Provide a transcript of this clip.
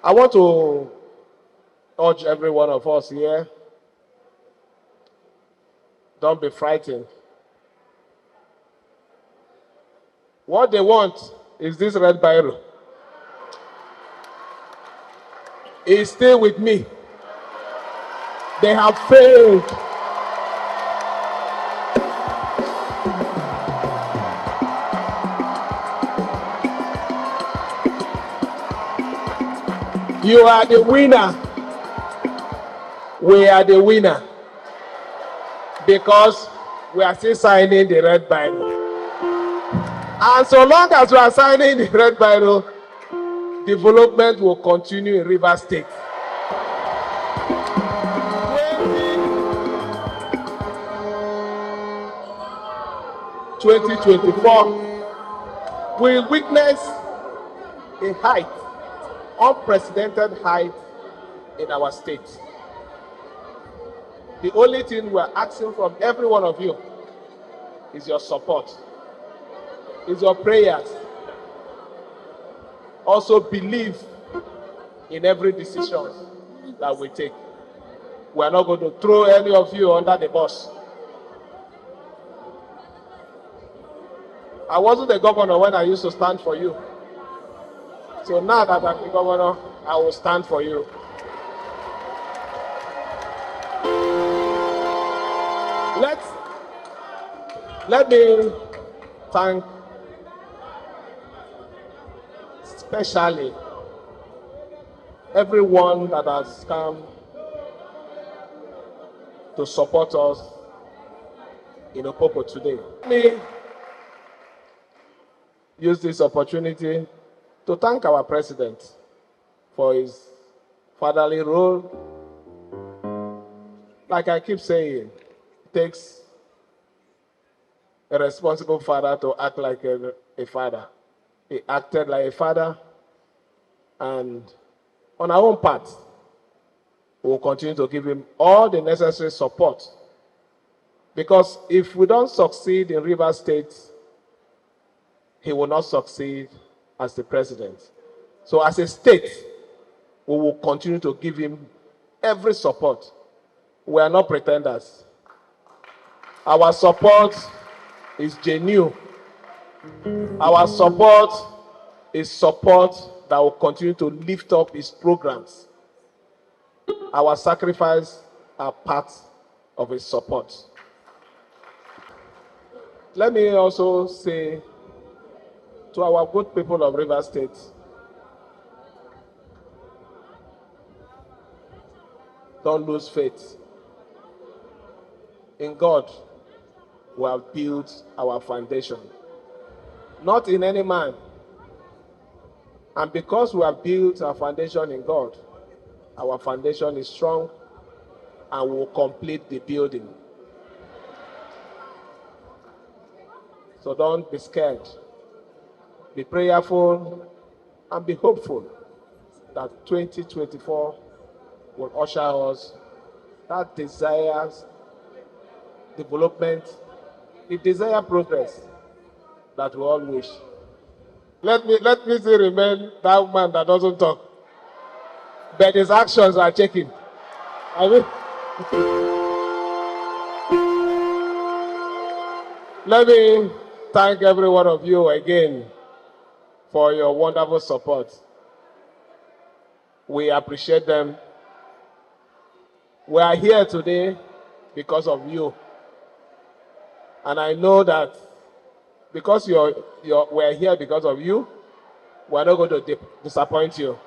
I want to urge every one of us here, don't be frightened. What they want is this red Biro. It's still with me. They have failed. You are the winner. We are the winner. Because we are still signing the red Biro. And so long as we are signing the red Biro, development will continue in Rivers State. 2024, we witness a height, unprecedented height in our state. The only thing we are asking from every one of you is your support, is your prayers. Also believe in every decision that we take. We are not going to throw any of you under the bus. I wasn't the governor when I used to stand for you. So now that I'm the governor, I will stand for you. Let me thank especially everyone that has come to support us in Opopo today. Let me use this opportunity to thank our president for his fatherly role. Like I keep saying, it takes a responsible father to act like a father. He acted like a father, and on our own part, we will continue to give him all the necessary support. Because if we don't succeed in Rivers State, he will not succeed as the president. So as a state, we will continue to give him every support. We are not pretenders. Our support is genuine. Our support is support that will continue to lift up his programs. Our sacrifice are part of his support. Let me also say to our good people of Rivers State, don't lose faith. In God, we have built our foundation, not in any man. And because we have built our foundation in God, our foundation is strong and will complete the building. So don't be scared. Be prayerful and be hopeful that 2024 will usher us that desires development, the desire progress that we all wish. Let me still remain that man that doesn't talk, but his actions are checking. I mean, let me thank every one of you again for your wonderful support. We appreciate them. We are here today because of you. And I know that because we're here because of you, we're not going to disappoint you.